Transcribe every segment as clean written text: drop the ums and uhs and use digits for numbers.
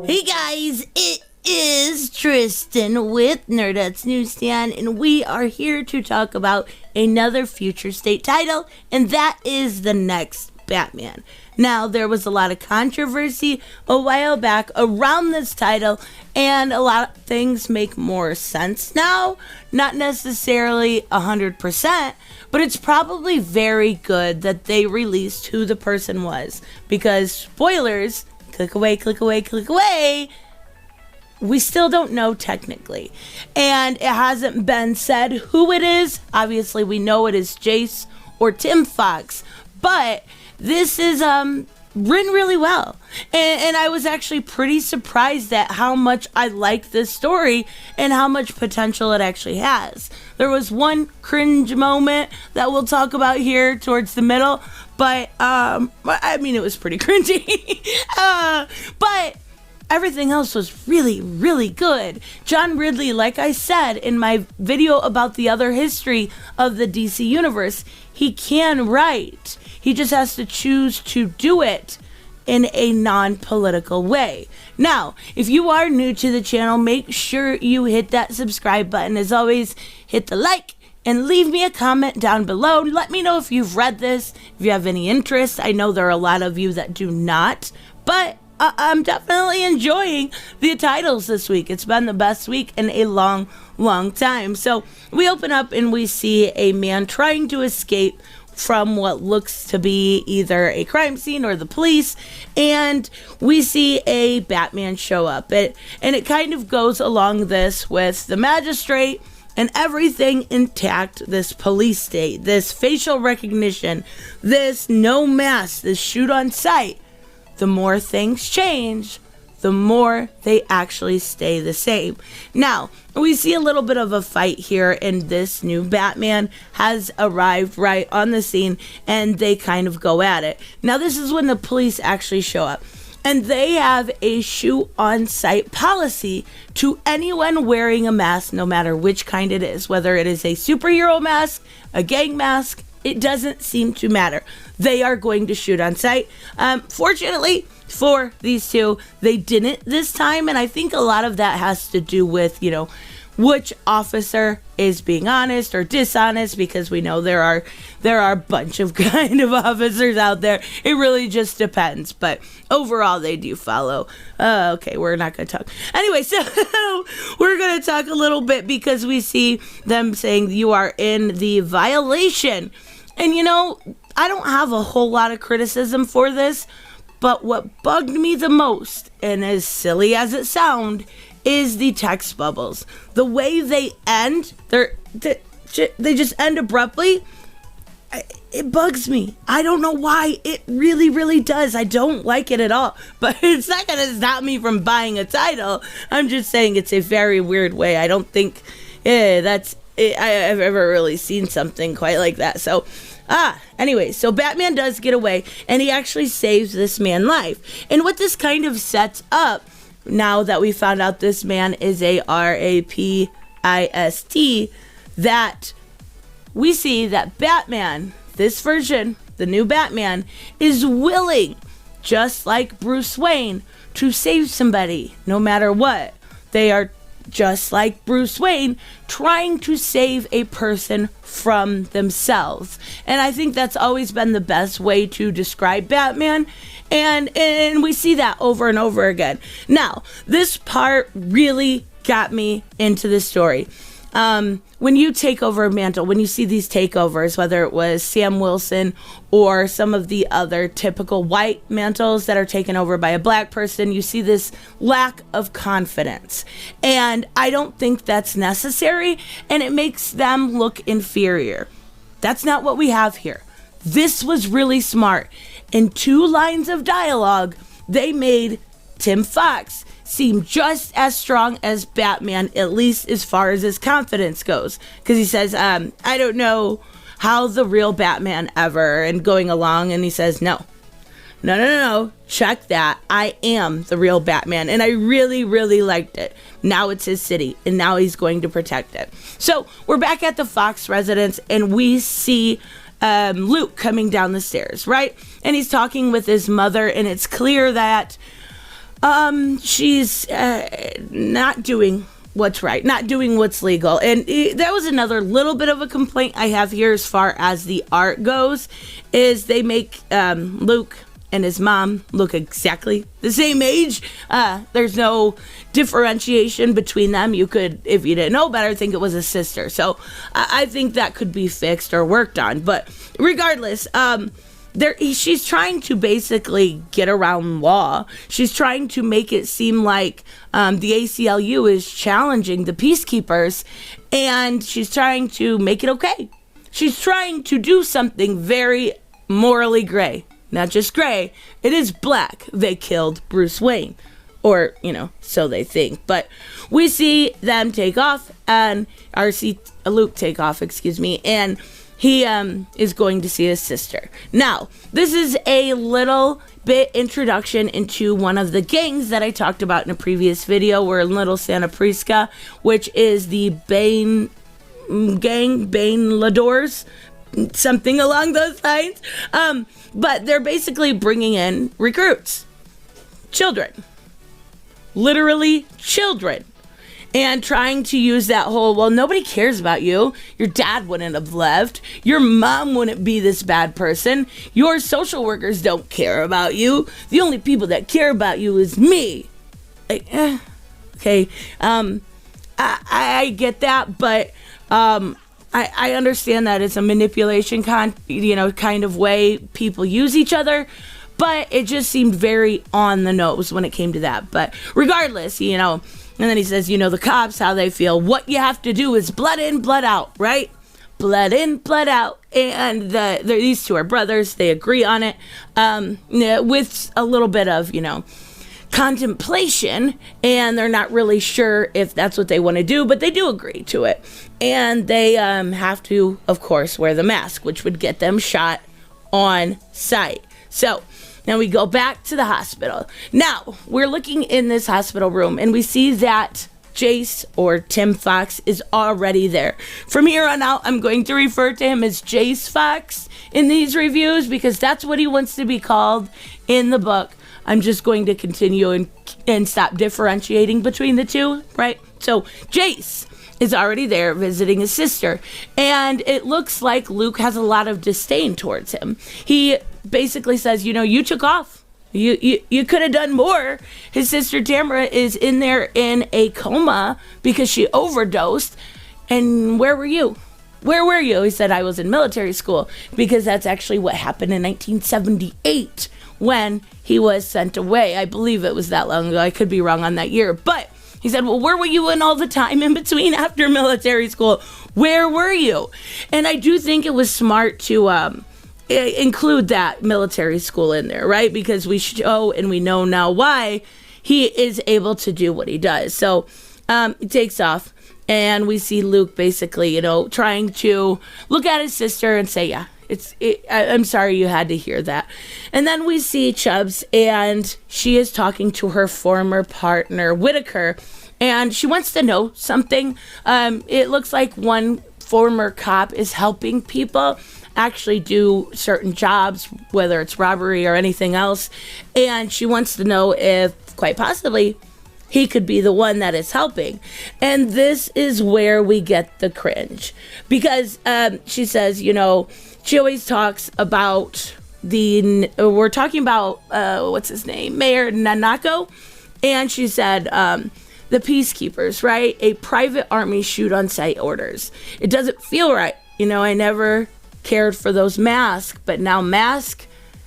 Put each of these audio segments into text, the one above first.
Hey guys, it is Tristan with Nerdettes Newsstand, and we are here to talk about another future state title, and that is the next Batman. Now, there was a lot of controversy a while back around this title, and a lot of things make more sense now. Not necessarily 100%, but it's probably very good that they released who the person was, because spoilers, click away, click away, click away, we still don't know technically. And it hasn't been said who it is. Obviously, we know it is Jace or Tim Fox, but this is written really well. And I was actually pretty surprised at how much I liked this story and how much potential it actually has. There was one cringe moment that we'll talk about here towards the middle, but I mean, it was pretty cringy. But everything else was really, really good. John Ridley, like I said in my video about the other history of the DC Universe, he can write. He just has to choose to do it in a non-political way. Now, if you are new to the channel, make sure you hit that subscribe button. As always, hit the like and leave me a comment down below. Let me know if you've read this, if you have any interest. I know there are a lot of you that do not, but I'm definitely enjoying the titles this week. It's been the best week in a long, long time. So we open up and we see a man trying to escape from what looks to be either a crime scene or the police, and we see a Batman show up. And it kind of goes along this with the magistrate and everything intact, this police state, this facial recognition, this no mask, this shoot on sight. The more things change, the more they actually stay the same. Now, we see a little bit of a fight here, and this new Batman has arrived right on the scene, and they kind of go at it. Now, this is when the police actually show up, and they have a shoot on sight policy to anyone wearing a mask, no matter which kind it is, whether it is a superhero mask, a gang mask, it doesn't seem to matter. They are going to shoot on sight. Fortunately for these two, they didn't this time, and I think a lot of that has to do with, which officer is being honest or dishonest, because we know there are a bunch of kind of officers out there. It really just depends, but overall they do follow. Okay, we're not going to talk. Anyway, so we're going to talk a little bit because we see them saying you are in the violation. And I don't have a whole lot of criticism for this, but what bugged me the most, and as silly as it sounds, is the text bubbles. The way they end, they just end abruptly. It bugs me. I don't know why. It really, really does. I don't like it at all. But it's not going to stop me from buying a title. I'm just saying it's a very weird way. I don't think I've ever really seen something quite like that. So, anyway, so Batman does get away, and he actually saves this man's life. And what this kind of sets up, now that we found out this man is a rapist, that we see that Batman, this version, the new Batman, is willing, just like Bruce Wayne, to save somebody, no matter what. They are just like Bruce Wayne, trying to save a person from themselves. And I think that's always been the best way to describe Batman. And we see that over and over again. Now, this part really got me into the story. When you take over a mantle, when you see these takeovers, whether it was Sam Wilson or some of the other typical white mantles that are taken over by a black person, you see this lack of confidence. And I don't think that's necessary, and it makes them look inferior. That's not what we have here. This was really smart. In 2 lines of dialogue, they made Tim Fox seem just as strong as Batman, at least as far as his confidence goes. Because he says, I don't know how the real Batman ever, and going along, and he says, no, check that. I am the real Batman. And I really, really liked it. Now it's his city, and now he's going to protect it. So we're back at the Fox residence, and we see Luke coming down the stairs, right? And he's talking with his mother, and it's clear that She's not doing what's right, not doing what's legal. And that was another little bit of a complaint I have here as far as the art goes, is they make Luke and his mom look exactly the same age. There's no differentiation between them. You could, if you didn't know better, think it was a sister. So I think that could be fixed or worked on. But regardless, she's trying to basically get around law. She's trying to make it seem like the ACLU is challenging the peacekeepers, and she's trying to make it okay. She's trying to do something very morally gray. Not just gray, it is black. They killed Bruce Wayne. Or, so they think. But we see them take off, and Luke take off, and he is going to see his sister. Now, this is a little bit introduction into one of the gangs that I talked about in a previous video. We're in Little Santa Prisca, which is the Bane gang, Bane Ladors, something along those lines. But they're basically bringing in recruits. Children. Literally children. And trying to use that whole, well, nobody cares about you. Your dad wouldn't have left. Your mom wouldn't be this bad person. Your social workers don't care about you. The only people that care about you is me. Like, okay. I get that, but I understand that it's a manipulation kind of way people use each other, but it just seemed very on the nose when it came to that. But regardless, and then he says, the cops, how they feel. What you have to do is blood in, blood out, right? Blood in, blood out. And these two are brothers. They agree on it, with a little bit of, contemplation, and they're not really sure if that's what they want to do, but they do agree to it. And they have to, of course, wear the mask, which would get them shot on sight. So now we go back to the hospital. Now we're looking in this hospital room, and we see that Jace, or Tim Fox, is already there. From here on out, I'm going to refer to him as Jace Fox in these reviews, because that's what he wants to be called in the book. I'm just going to continue and stop differentiating between the two, right? So Jace is already there visiting his sister, and it looks like Luke has a lot of disdain towards him. He basically says, you took off. You could have done more. His sister Tamara is in there in a coma because she overdosed. And where were you? Where were you? He said, I was in military school, because that's actually what happened in 1978 when he was sent away. I believe it was that long ago. I could be wrong on that year. But he said, well, where were you in all the time in between after military school? Where were you? And I do think it was smart to include that military school in there, right? Because we show and we know now why he is able to do what he does. So he takes off, and we see Luke basically, trying to look at his sister and say, yeah, I'm sorry you had to hear that. And then we see Chubbs, and she is talking to her former partner, Whitaker, and she wants to know something. It looks like one former cop is helping people actually do certain jobs, whether it's robbery or anything else, and she wants to know if, quite possibly, he could be the one that is helping. And this is where we get the cringe, because she says, she always talks about we're talking about, what's his name? Mayor Nanako. And she said, the peacekeepers, right? A private army shoot on sight orders. It doesn't feel right. I never cared for those masks, but now masks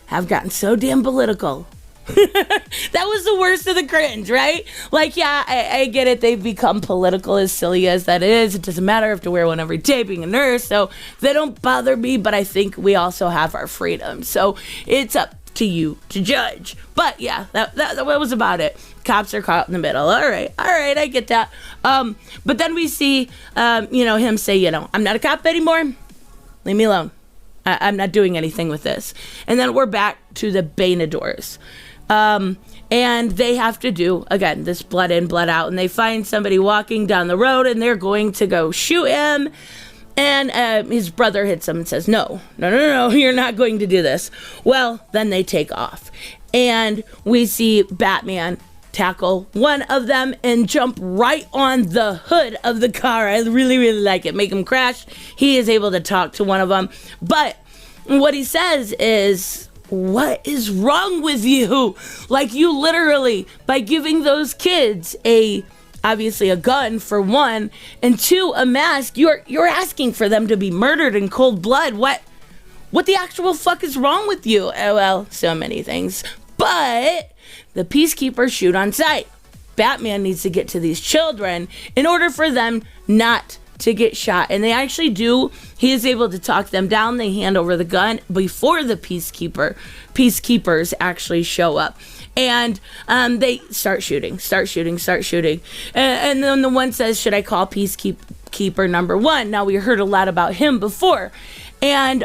have gotten so damn political. That was the worst of the cringe, right? Like, yeah, I get it. They've become political, as silly as that is. It doesn't matter. I have to wear one every day being a nurse, so they don't bother me, but I think we also have our freedom. So it's up to you to judge. But yeah, that was about it. Cops are caught in the middle. All right, I get that. But then we see, him say, I'm not a cop anymore. Leave me alone. I'm not doing anything with this. And then we're back to the Banadors. And they have to do, again, this blood in, blood out. And they find somebody walking down the road, and they're going to go shoot him. And his brother hits him and says, no, you're not going to do this. Well, then they take off. And we see Batman tackle one of them and jump right on the hood of the car. I really, really like it. Make him crash. He is able to talk to one of them. But what he says is, what is wrong with you? Like, you literally, by giving those kids obviously a gun for one, and two, a mask, you're asking for them to be murdered in cold blood. What the actual fuck is wrong with you? Well, so many things. But the peacekeepers shoot on sight. Batman needs to get to these children in order for them not to get shot. And they actually do. He is able to talk them down. They hand over the gun before the peacekeepers actually show up. And they start shooting. And then the one says, should I call peacekeeper number one? Now, we heard a lot about him before. And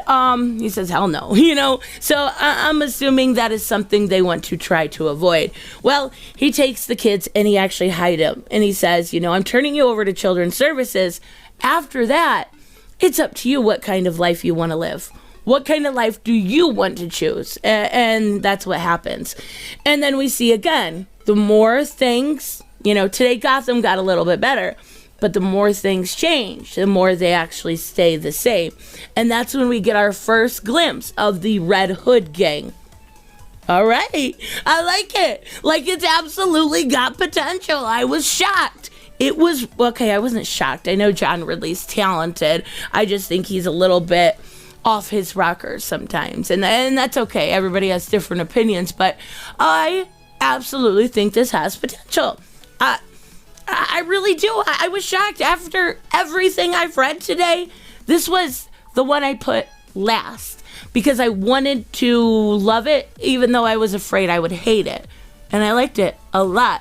he says, hell no, So I'm assuming that is something they want to try to avoid. Well, he takes the kids and he actually hides them. And he says, I'm turning you over to Children's Services. After that, it's up to you what kind of life you want to live. What kind of life do you want to choose? And that's what happens. And then we see again, the more things, today Gotham got a little bit better. But the more things change, the more they actually stay the same. And that's when we get our first glimpse of the Red Hood gang. All right. I like it. Like, it's absolutely got potential. I was shocked. I wasn't shocked. I know John Ridley's talented. I just think he's a little bit off his rockers sometimes. And that's okay. Everybody has different opinions. But I absolutely think this has potential. I really do. I was shocked after everything I've read today. This was the one I put last because I wanted to love it, even though I was afraid I would hate it. And I liked it a lot.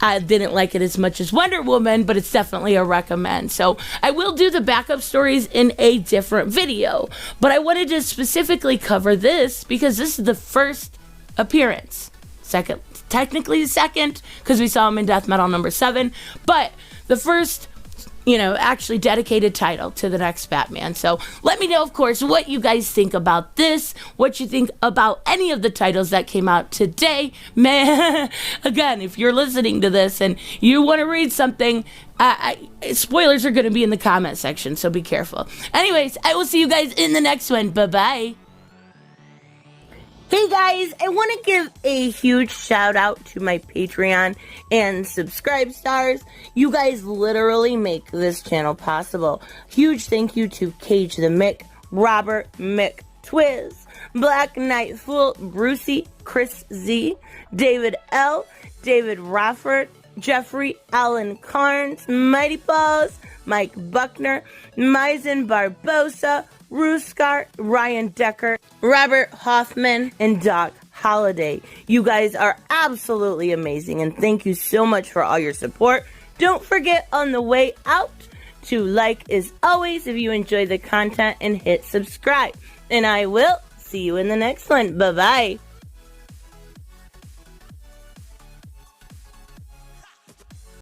I didn't like it as much as Wonder Woman, but it's definitely a recommend. So I will do the backup stories in a different video. But I wanted to specifically cover this because this is the first appearance. Technically the second, because we saw him in Death Metal number 7, but the first, actually dedicated title to the next Batman. So let me know, of course, what you guys think about this, what you think about any of the titles that came out today. Man, again, if you're listening to this and you want to read something, spoilers are going to be in the comment section, so be careful. Anyways, I will see you guys in the next one. Bye-bye. Hey guys, I want to give a huge shout out to my Patreon and subscribe stars. You guys literally make this channel possible. Huge thank you to Cage the Mick, Robert Mick Twiz, Black Knight Fool, Brucey, Chris Z, David L, David Rafford, Jeffrey Allen Carnes, Mighty Balls, Mike Buckner, Maizen Barbosa, Ruskar, Ryan Decker, Robert Hoffman, and Doc Holliday. You guys are absolutely amazing, and thank you so much for all your support. Don't forget on the way out to like as always if you enjoy the content and hit subscribe. And I will see you in the next one. Bye-bye.